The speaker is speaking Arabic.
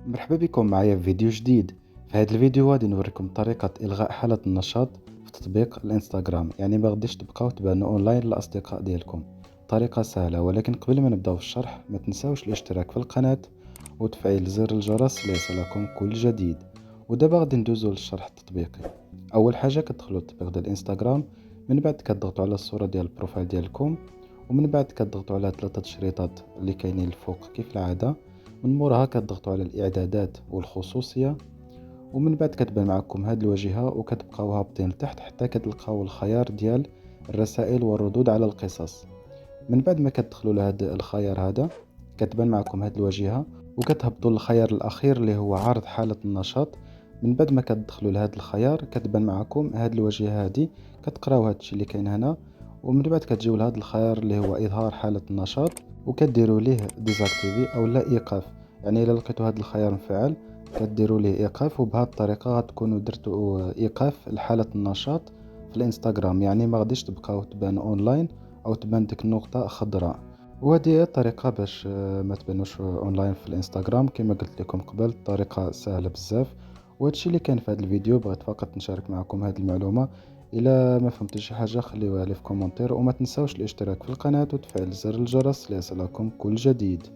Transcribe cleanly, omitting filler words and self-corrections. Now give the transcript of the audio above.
مرحبا بكم معايا في فيديو جديد. في هذا الفيديو غادي نوريكم طريقة إلغاء حالة النشاط في تطبيق الانستغرام، يعني ما غاديش تبقاو تبانوا اونلاين للأصدقاء ديالكم. طريقة سهلة، ولكن قبل ما نبداو في الشرح ما تنساوش الاشتراك في القناة وتفعيل زر الجرس ليصلكم كل جديد. ودابا غادي ندوزو للشرح التطبيقي. اول حاجة كتدخلوا للتطبيق ديال الانستغرام، من بعد كتضغطوا على الصورة ديال البروفايل ديالكم، ومن بعد كتضغطوا على 3 تشريطات اللي كاينين الفوق كيف العادة. من موراها كتضغطوا على الاعدادات والخصوصيه، ومن بعد كتبان معكم هاد الواجهه وكتبقاو هابطين لتحت حتى كتلقاو الخيار ديال الرسائل والردود على القصص. من بعد ما كتدخلوا لهاد الخيار هذا كتبان معكم هاد الواجهه، وكتهبطوا للخيار الاخير اللي هو عرض حاله النشاط. من بعد ما كتدخلوا لهاد الخيار كتبان معكم هاد الواجهه هادي، كتقراو هادشي اللي كاين هنا، ومن بعد كتجيو لهاد الخيار اللي هو اظهار حاله النشاط، وكديروا ليه ديزاكتيفي او لا ايقاف. يعني الا لقيتوا هذا الخيار مفعل كديروا ليه ايقاف، وبهذه الطريقه غتكونوا درتوا ايقاف لحاله النشاط في الانستغرام، يعني ما غاديش تبقاو تبانوا اونلاين او تبان ديك النقطه خضراء. وهذه هي الطريقه باش ما تبانوش اونلاين في الانستغرام. كما قلت لكم قبل، طريقه سهله بزاف. وهادشي اللي كان في هذا الفيديو، بغيت فقط نشارك معكم هذه المعلومه. الى ما فهمتش شي حاجه خليوها لي في كومنتير، وما تنساوش الاشتراك في القناه وتفعيل زر الجرس ليصلكم كل جديد.